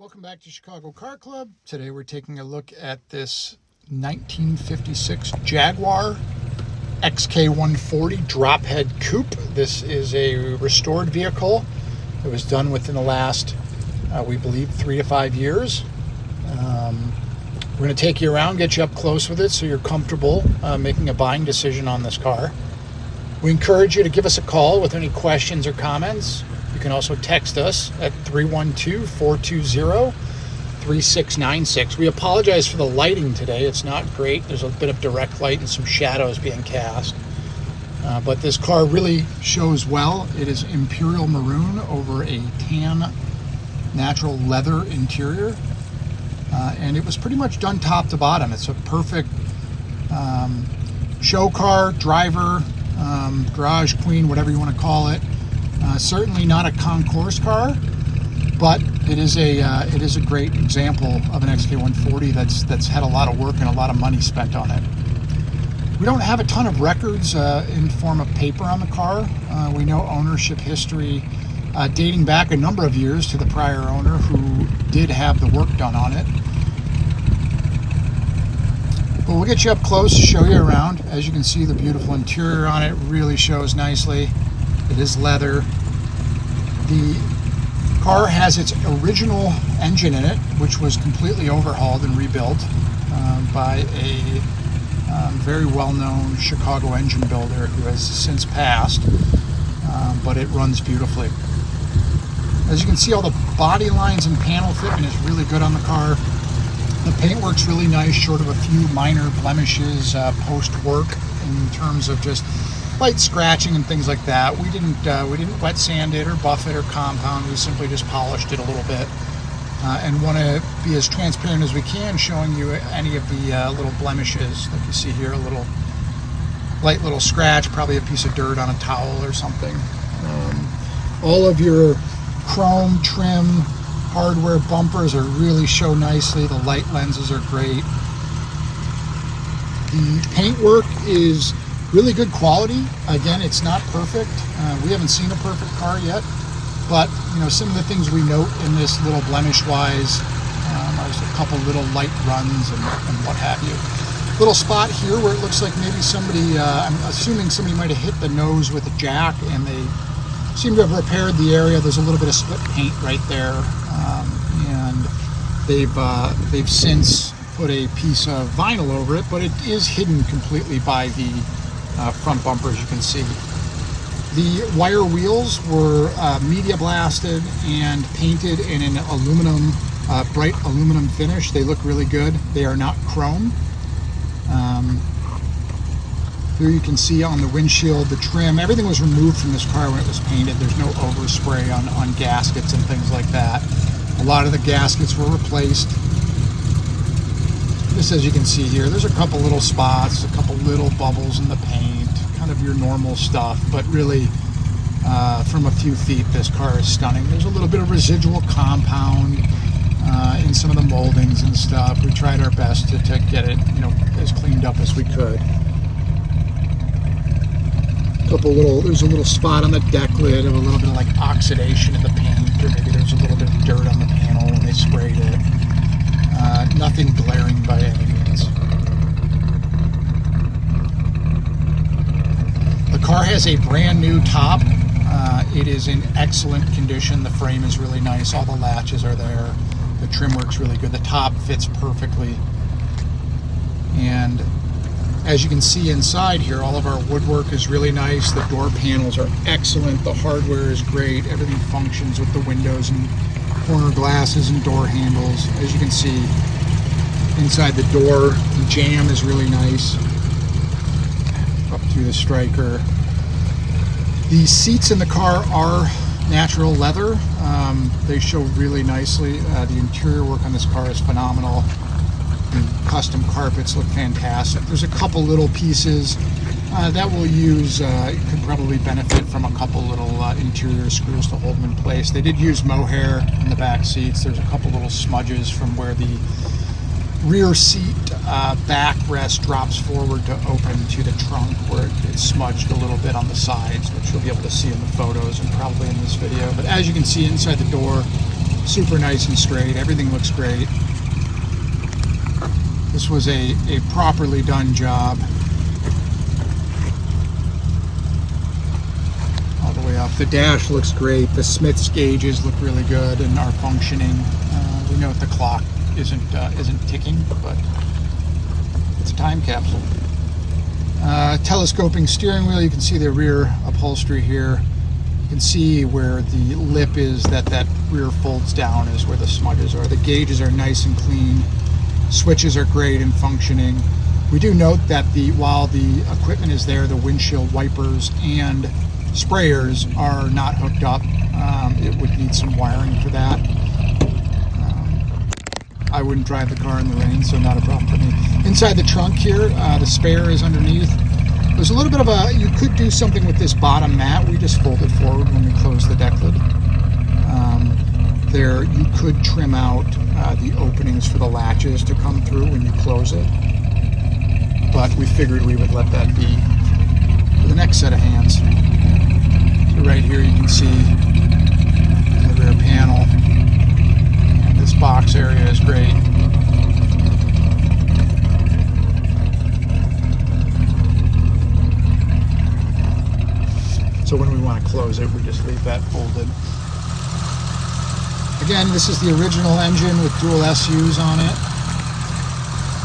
Welcome back to Chicago Car Club. Today we're taking a look at this 1956 Jaguar XK140 Drophead Coupe. This is a restored vehicle. It was done within the last, we believe, 3 to 5 years. We're going to take you around, get you up close with it so you're comfortable making a buying decision on this car. We encourage you to give us a call with any questions or comments. You can also text us at 312-420-3696. We apologize for the lighting today. It's not great. There's a bit of direct light and some shadows being cast. But this car really shows well. It is imperial maroon over a tan natural leather interior. And it was pretty much done top to bottom. It's a perfect show car, driver, garage queen, whatever you want to call it. Certainly not a concourse car, but it is a great example of an XK140 that's had a lot of work and a lot of money spent on it. We don't have a ton of records in form of paper on the car. We know ownership history dating back a number of years to the prior owner who did have the work done on it. But we'll get you up close, show you around. As you can see, the beautiful interior on it really shows nicely. It is leather. The car has its original engine in it, which was completely overhauled and rebuilt by a very well-known Chicago engine builder who has since passed, but it runs beautifully. As you can see, all the body lines and panel fitment is really good on the car. The paintwork's really nice, short of a few minor blemishes post-work in terms of just light scratching and things like that. We didn't wet sand it or buff it or compound. We simply just polished it a little bit and want to be as transparent as we can, showing you any of the little blemishes. Like you see here, a light little scratch, probably a piece of dirt on a towel or something. All of your chrome trim hardware bumpers are really show nicely. The light lenses are great. The paintwork is really good quality. Again, it's not perfect. We haven't seen a perfect car yet, but some of the things we note in this little blemish-wise, there's a couple little light runs and what have you. Little spot here where it looks like maybe somebody, I'm assuming somebody might have hit the nose with a jack, and they seem to have repaired the area. There's a little bit of split paint right there, and they've since put a piece of vinyl over it, but it is hidden completely by the front bumpers. You can see the wire wheels were media blasted and painted in an aluminum, bright aluminum finish. They look really good. They are not chrome. Here you can see on the windshield the trim. Everything was removed from this car when it was painted. There's no overspray on gaskets and things like that. A lot of the gaskets were replaced. Just as you can see here, there's a couple little spots, a couple little bubbles in the paint, kind of your normal stuff, but really from a few feet this car is stunning. There's a little bit of residual compound in some of the moldings and stuff. We tried our best to get it as cleaned up as we could. There's a little spot on the deck lid of a little bit of like oxidation in the paint, or maybe there's a little bit of dirt on the panel when they sprayed it. Nothing glaring by any means. The car has a brand new top. It is in excellent condition. The frame is really nice. All the latches are there. The trim works really good. The top fits perfectly. And as you can see inside here, all of our woodwork is really nice. The door panels are excellent. The hardware is great. Everything functions with the windows and corner glasses and door handles. As you can see, inside the door, the jamb is really nice. Up through the striker. The seats in the car are natural leather. They show really nicely. The interior work on this car is phenomenal. The custom carpets look fantastic. There's a couple little pieces that we'll use. Could probably benefit from a couple little interior screws to hold them in place. They did use mohair in the back seats. There's a couple little smudges from where the rear seat backrest drops forward to open to the trunk, where it's smudged a little bit on the sides, which you'll be able to see in the photos and probably in this video. But as you can see inside the door, super nice and straight. Everything looks great. This was a properly done job. All the way up. The dash looks great. The Smith's gauges look really good and are functioning. We note the clock isn't ticking, but it's a time capsule. Telescoping steering wheel. You can see the rear upholstery here. You can see where the lip is that rear folds down is where the smudges are. The gauges are nice and clean. Switches are great and functioning. We do note that while the equipment is there, the windshield wipers and sprayers are not hooked up. It would need some wiring for that. I wouldn't drive the car in the rain, so not a problem for me. Inside the trunk here, the spare is underneath. There's a little bit of you could do something with this bottom mat. We just fold it forward when we close the deck lid. There, you could trim out the openings for the latches to come through when you close it. But we figured we would let that be for the next set of hands. So right here you can see in the rear panel, this box area is great. So when we want to close it, we just leave that folded. Again, this is the original engine with dual SUs on it.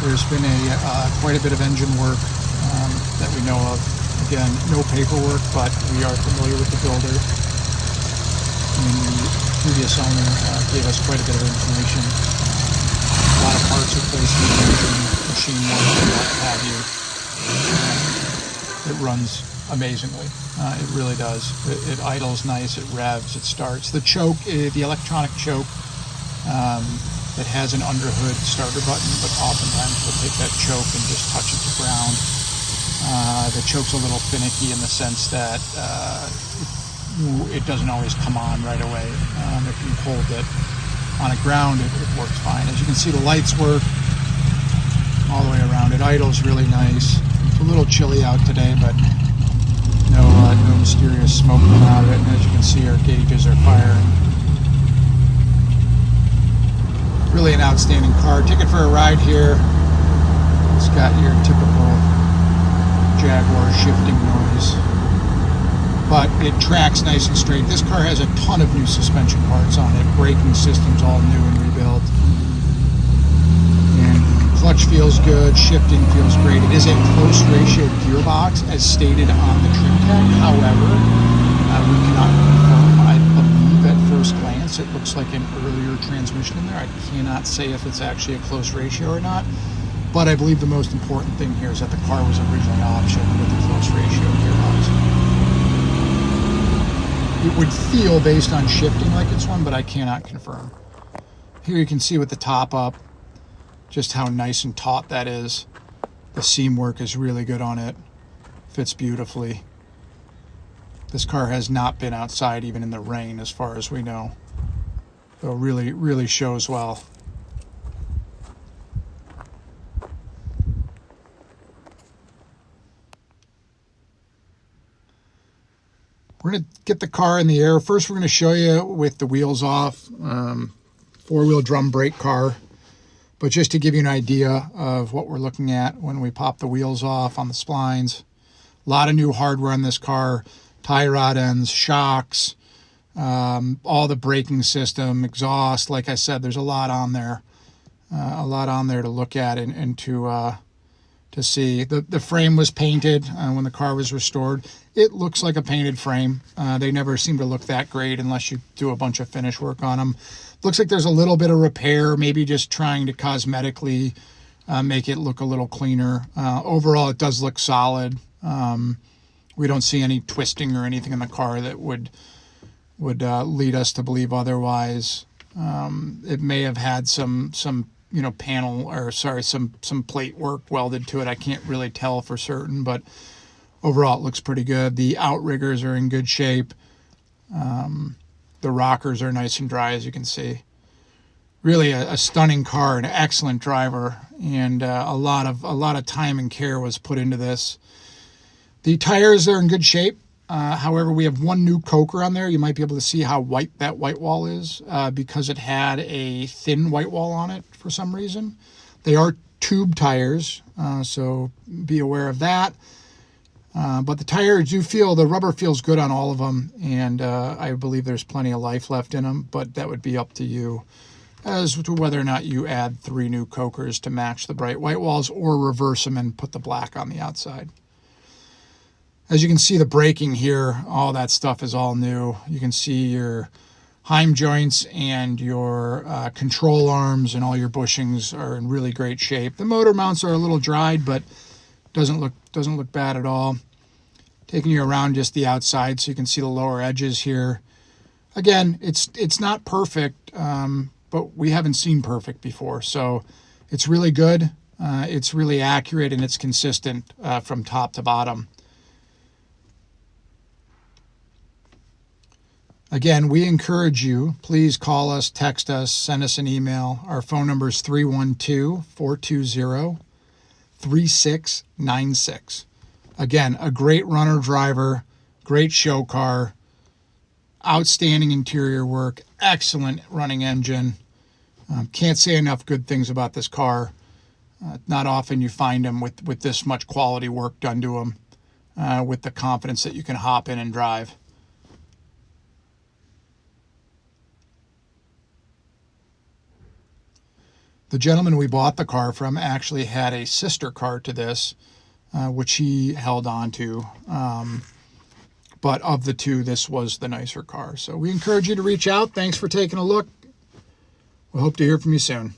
There's been quite a bit of engine work that we know of. Again, no paperwork, but we are familiar with the builder. And the previous owner gave us quite a bit of information. A lot of parts replaced in the engine, machine work, and what have you. It runs amazingly. It really does. It idles nice, it revs, it starts. The choke, the electronic choke, it has an underhood starter button, but oftentimes we'll take that choke and just touch it to ground. The choke's a little finicky in the sense that it doesn't always come on right away. If you hold it on a ground, it works fine. As you can see, the lights work all the way around. It idles really nice. It's a little chilly out today, but no mysterious smoke coming out of it. And as you can see, our gauges are firing. Really an outstanding car. Take it for a ride here. It's got your typical Jaguar shifting noise, but it tracks nice and straight. This car has a ton of new suspension parts on it. Braking system's all new and rebuilt. And clutch feels good. Shifting feels great. It is a close ratio gearbox as stated on the trim tag. However, we cannot confirm. I believe at first glance it looks like an earlier transmission in there. I cannot say if it's actually a close ratio or not. But I believe the most important thing here is that the car was originally optioned with a close ratio gearbox. It would feel based on shifting like it's one, but I cannot confirm. Here you can see with the top up just how nice and taut that is. The seam work is really good on it. Fits beautifully. This car has not been outside even in the rain as far as we know. So really, really shows well. We're going to get the car in the air. First, we're going to show you with the wheels off, four-wheel drum brake car. But just to give you an idea of what we're looking at when we pop the wheels off on the splines. A lot of new hardware on this car. Tie rod ends, shocks, all the braking system, exhaust. Like I said, there's a lot on there. A lot on there to look at and to see. The frame was painted when the car was restored. It looks like a painted frame. They never seem to look that great unless you do a bunch of finish work on them. Looks like there's a little bit of repair, maybe just trying to cosmetically make it look a little cleaner. Overall, it does look solid. We don't see any twisting or anything in the car that would lead us to believe otherwise. It may have had some panel, or sorry, some plate work welded to it. I can't really tell for certain, but overall it looks pretty good. The outriggers are in good shape. The rockers are nice and dry, as you can see. Really a stunning car, an excellent driver, and a lot of time and care was put into this. The tires are in good shape. However, we have one new coker on there. You might be able to see how white that white wall is because it had a thin white wall on it for some reason. They are tube tires, so be aware of that. But the tires do feel, the rubber feels good on all of them, and I believe there's plenty of life left in them, but that would be up to you as to whether or not you add 3 new cokers to match the bright white walls or reverse them and put the black on the outside. As you can see, the braking here, all that stuff is all new. You can see your heim joints and your control arms and all your bushings are in really great shape. The motor mounts are a little dried, but doesn't look bad at all. Taking you around just the outside so you can see the lower edges here. Again, it's not perfect, but we haven't seen perfect before, so it's really good. It's really accurate and it's consistent from top to bottom. Again, we encourage you, please call us, text us, send us an email. Our phone number is 312-420-3696. Again, a great runner driver, great show car, outstanding interior work, excellent running engine. Can't say enough good things about this car. Not often you find them with this much quality work done to them, with the confidence that you can hop in and drive. The gentleman we bought the car from actually had a sister car to this, which he held on to. But of the two, this was the nicer car. So we encourage you to reach out. Thanks for taking a look. We hope to hear from you soon.